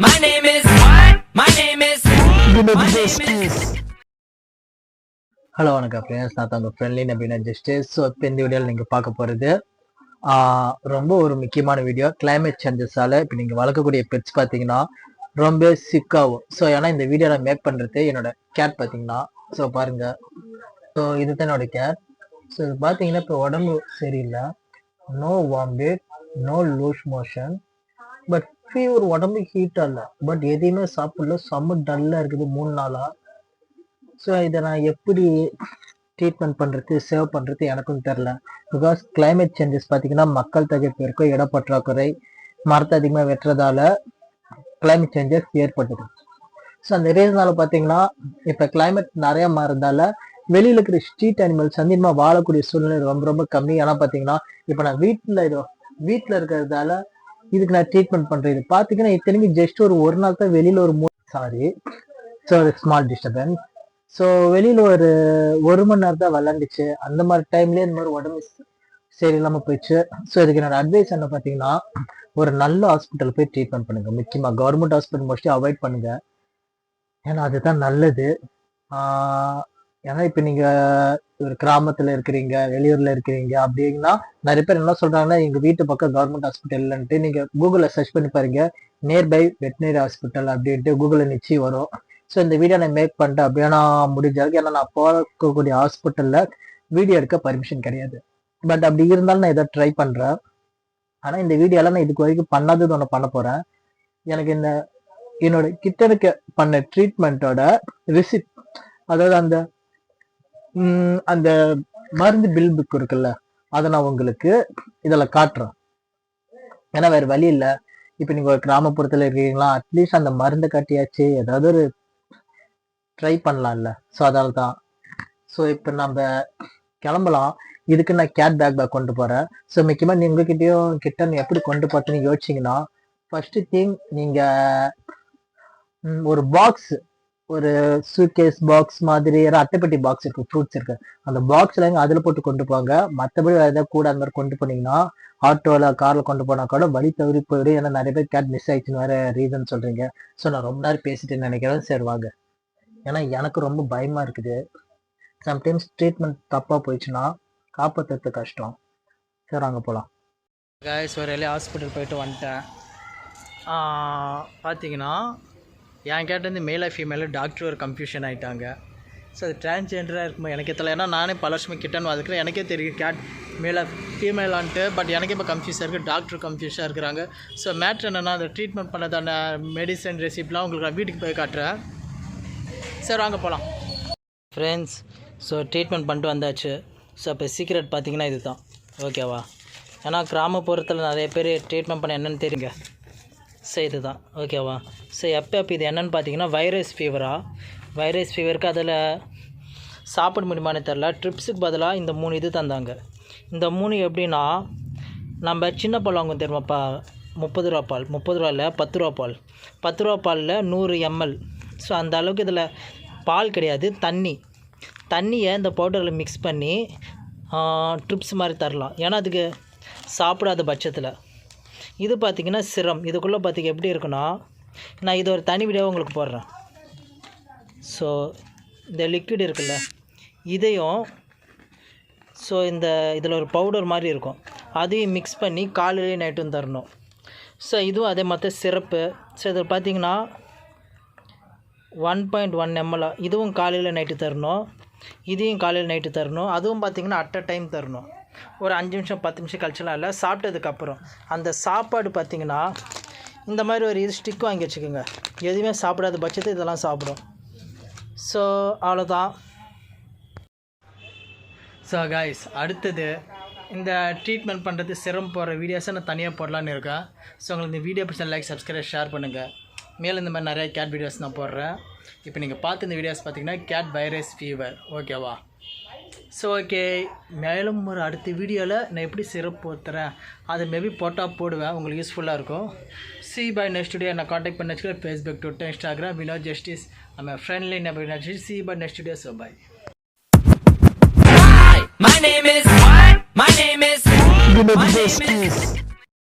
My name is my name is hello வணக்கம் friends, நான் உங்கள் ஃப்ரெண்ட்லி நபீனா ஜஸ்டிஸ். ஸோ இப்போ இந்த வீடியோவில் நீங்கள் பார்க்க போகிறது ரொம்ப ஒரு முக்கியமான வீடியோ. கிளைமேட் சேஞ்சஸால் இப்போ நீங்கள் வளர்க்கக்கூடிய பெட்ஸ் பார்த்தீங்கன்னா ரொம்ப சிக்காகும். ஸோ ஏன்னா இந்த வீடியோவில் மேக் பண்ணுறது என்னோட கேட் பார்த்தீங்கன்னா, ஸோ பாருங்கள். ஸோ இதுதான் என்னோட கேட். ஸோ இது பார்த்தீங்கன்னா இப்போ உடம்பு சரியில்லை, no vomit, no loose motion, but fever, உடம்பு ஹீட்டாக இல்லை, பட் எதையுமே சாப்பிடல, செம்ம டல்லாக இருக்குது 3 நாளாக. ஸோ இதை நான் எப்படி ட்ரீட்மெண்ட் பண்ணுறது, சேவ் பண்ணுறது எனக்கும் தெரில. பிகாஸ் கிளைமேட் சேஞ்சஸ் பார்த்தீங்கன்னா மக்கள் தொகை பெருக்கம், இடப்பற்றாக்குறை, மரத்தை அதிகமாக வெட்டுறதால கிளைமேட் சேஞ்சஸ் ஏற்பட்டுது. ஸோ அந்த ரீசனால பார்த்தீங்கன்னா இப்போ கிளைமேட் நிறைய மாறுறதால வெளியில் இருக்கிற ஸ்ட்ரீட் அனிமல்ஸ் அதிகமாக வாழக்கூடிய சூழ்நிலை ரொம்ப ரொம்ப கம்மி. ஏன்னா பார்த்தீங்கன்னா இப்போ நான் வீட்டில் இருக்கிறதால இதுக்கு நான் ட்ரீட்மெண்ட் பண்ணுறேன். இது பார்த்தீங்கன்னா இத்தனைக்கு ஜஸ்ட் ஒரு நாள் தான் வெளியில் ஒரு ஸ்மால் டிஸ்டர்பன்ஸ். ஸோ வெளியில் ஒரு மணி நேரம் தான் விளாண்டுச்சு. அந்த மாதிரி டைம்லேயே இந்த மாதிரி உடம்பு சரியில்லாமல் போயிடுச்சு. ஸோ இதுக்கு என்னோட அட்வைஸ் என்ன பார்த்தீங்கன்னா, ஒரு நல்ல ஹாஸ்பிட்டல் போய் ட்ரீட்மெண்ட் பண்ணுங்க. முக்கியமாக கவர்மெண்ட் ஹாஸ்பிட்டல் மோஸ்ட்லி அவாய்ட் பண்ணுங்க, ஏன்னா அதுதான் நல்லது. ஏன்னா இப்போ நீங்கள் ஒரு கிராமத்தில் இருக்கிறீங்க, வெளியூரில் இருக்கிறீங்க அப்படின்னா நிறைய பேர் என்ன சொல்கிறாங்கன்னா, எங்கள் வீட்டு பக்கம் கவர்மெண்ட் ஹாஸ்பிட்டல் இல்லைன்ட்டு நீங்கள் கூகுளில் சர்ச் பண்ணி பாருங்க, நியர்பை வெட்டினரி ஹாஸ்பிட்டல் அப்படின்ட்டு கூகுளில் நிச்சயம் வரும். ஸோ இந்த வீடியோ நான் மேக் பண்ணிட்டேன் அப்படியே நான் முடிஞ்சாலும், ஏன்னா நான் போகக்கூடிய ஹாஸ்பிட்டலில் வீடியோ எடுக்க பர்மிஷன் கிடையாது. பட் அப்படி இருந்தாலும் நான் இதை ட்ரை பண்ணுறேன். ஆனால் இந்த வீடியோலாம் நான் இதுக்கு வரைக்கும் பண்ணாதது ஒன்று பண்ண போகிறேன். எனக்கு என்னோட கிட்டனுக்கு பண்ண ட்ரீட்மெண்ட்டோட ரிசிப்ட், அதாவது அந்த மருந்து பில் புக் இருக்குல்ல, அதை நான் உங்களுக்கு இதில் காட்டுறேன். ஏன்னா வேறு வழி இல்லை. இப்போ நீங்கள் ஒரு கிராமப்புறத்தில் இருக்கீங்களா, அட்லீஸ்ட் அந்த மருந்தை காட்டியாச்சு ஏதாவது ஒரு ட்ரை பண்ணலாம்ல. ஸோ அதனால தான். ஸோ இப்போ நம்ம கிளம்பலாம். இதுக்கு நான் கேட் பேக் கொண்டு போகிறேன். ஸோ முக்கியமாக நீ உங்ககிட்டயும் கிட்டன் எப்படி கொண்டு போகிறதுன்னு யோசிச்சிங்கன்னா, ஃபர்ஸ்ட் திங் நீங்கள் ஒரு பாக்ஸ், ஒரு சூட்கேஸ் பாக்ஸ் மாதிரி அட்டைப்பெட்டி பாக்ஸ் இருக்கு, ஃப்ரூட்ஸ் இருக்கு, அந்த பாக்ஸ்ல அதில் போட்டு கொண்டு போங்க. மற்றபடி வேறு ஏதாவது கூட அந்த மாதிரி கொண்டு போனீங்கன்னா, ஆட்டோவில் காரில் கொண்டு போனால் கூட வழி தவறி போயிடும். ஏன்னா நிறைய பேர் கேட் மிஸ் ஆயிடுச்சுன்னு வேற ரீசன் சொல்றீங்க. ஸோ நான் ரொம்ப நேரம் பேசிட்டேன்னு நினைக்கிறேன். சரி வாங்க, ஏன்னா எனக்கு ரொம்ப பயமா இருக்குது. சம்டைம்ஸ் ட்ரீட்மெண்ட் தப்பாக போயிடுச்சுன்னா காப்பாற்றுறது கஷ்டம். சரி அங்கே போகலாம். கைஸ், ஒரு ஹாஸ்பிட்டல் போயிட்டு வந்துட்டேன். பார்த்தீங்கன்னா என் கேட் வந்து மேலே ஃபீமேலு டாக்டர் ஒரு கன்ஃபியூஷன் ஆகிட்டாங்க. ஸோ அது டிரான்ஸ்ஜெண்டராக இருக்குமா எனக்கே தெரியல. ஏன்னா நானே பல வருஷமாக கிட்டன்னு வளர்க்குறேன், எனக்கே தெரியும் கேட் மேலே ஃபீமேலான்ட்டு. பட் எனக்கே இப்போ கன்ஃபியூஸாக இருக்குது, டாக்டர் கன்ஃபியூஸாக இருக்கிறாங்க. ஸோ மேட்ரு என்னென்னா, அந்த ட்ரீட்மெண்ட் பண்ணதான மெடிசன் ரெசிப்ட்லாம் உங்களுக்கு நான் வீட்டுக்கு போய் காட்டுறேன். சரி வாங்க போகலாம் ஃப்ரெண்ட்ஸ். ஸோ ட்ரீட்மெண்ட் பண்ணிட்டு வந்தாச்சு. ஸோ இப்போ சீக்ரெட் பார்த்தீங்கன்னா இது தான், ஓகேவா? ஏன்னா கிராமப்புறத்தில் நிறைய பேர் ட்ரீட்மெண்ட் பண்ண என்னென்னு தெரியுங்க. ஸோ இது தான், ஓகேவா? ஸோ எப்போ இது என்னென்னு பார்த்தீங்கன்னா, வைரஸ் ஃபீவருக்கு அதில் சாப்பிட முடியுமான்னு தெரில. ட்ரிப்ஸுக்கு பதிலாக இந்த 3 இது தந்தாங்க. இந்த 3 எப்படின்னா, நம்ம சின்ன பால் வாங்க தெரியுமாப்பா, 30 ரூபா பால், 30 ரூபா இல்லை 10 ரூபா பால், 10 ரூபா பாலில் 100 ml. ஸோ அந்த அளவுக்கு இதில் பால் கிடையாது, தண்ணியை இந்த பவுடரில் மிக்ஸ் பண்ணி ட்ரிப்ஸ் மாதிரி தரலாம். ஏன்னா அதுக்கு சாப்பிடாத பட்சத்தில். இது பார்த்திங்கன்னா சிரம். இதுக்குள்ளே பார்த்திங்க எப்படி இருக்குன்னா, நான் இது ஒரு தனி வீடியோவை உங்களுக்கு போடுறேன். ஸோ இந்த லிக்விட் இருக்குல்ல, இதையும் ஸோ இதில் ஒரு பவுடர் மாதிரி இருக்கும், அதையும் மிக்ஸ் பண்ணி காலையிலேயே நைட்டும் தரணும். ஸோ இதுவும் அதே மாதிரி சிரப்பு. ஸோ இதில் பார்த்திங்கன்னா 1.1 ml. இதுவும் காலையில் நைட்டு தரணும், இதையும் காலையில் நைட்டு தரணும். அதுவும் பார்த்திங்கன்னா அட் அ டைம் தரணும். ஒரு 5 நிமிஷம் 10 நிமிஷம் கழிச்சலாம் இல்லை, சாப்பிட்டதுக்கப்புறம். அந்த சாப்பாடு பார்த்திங்கன்னா இந்த மாதிரி ஒரு ஸ்டிக் வாங்கி வச்சுக்கோங்க. எதுவுமே சாப்பிடாத பட்சத்தை இதெல்லாம் சாப்பிடும். ஸோ அவ்வளோதான். ஸோ காய்ஸ், அடுத்தது இந்த ட்ரீட்மெண்ட் பண்ணுறது சிரம் போடுற வீடியோஸை நான் தனியாக போடலான்னு இருக்கேன். ஸோ உங்களுக்கு இந்த வீடியோ பிடிச்ச லைக், சப்ஸ்கிரைப், ஷேர் பண்ணுங்கள். மேலே இந்த மாதிரி நிறைய கேட் வீடியோஸ் நான் போடுறேன். இப்போ நீங்கள் பார்த்து இந்த வீடியோஸ் பார்த்தீங்கன்னா கேட் வைரஸ் ஃபீவர், ஓகேவா? ஸோ ஓகே, மேலும் ஒரு அடுத்த வீடியோவில் நான் எப்படி சிரப் போத்துறேன் அதை மேபி போட்டால் போடுவேன், உங்களுக்கு யூஸ்ஃபுல்லாக இருக்கும். பை நெக்ஸ்ட் வீடியோ நான் காண்டாக்ட் பண்ண வச்சுக்கிறேன். Facebook, Twitter, Instagram, Vinod justice. நம்ம friendly number justice. Bye next video. So bye. my name is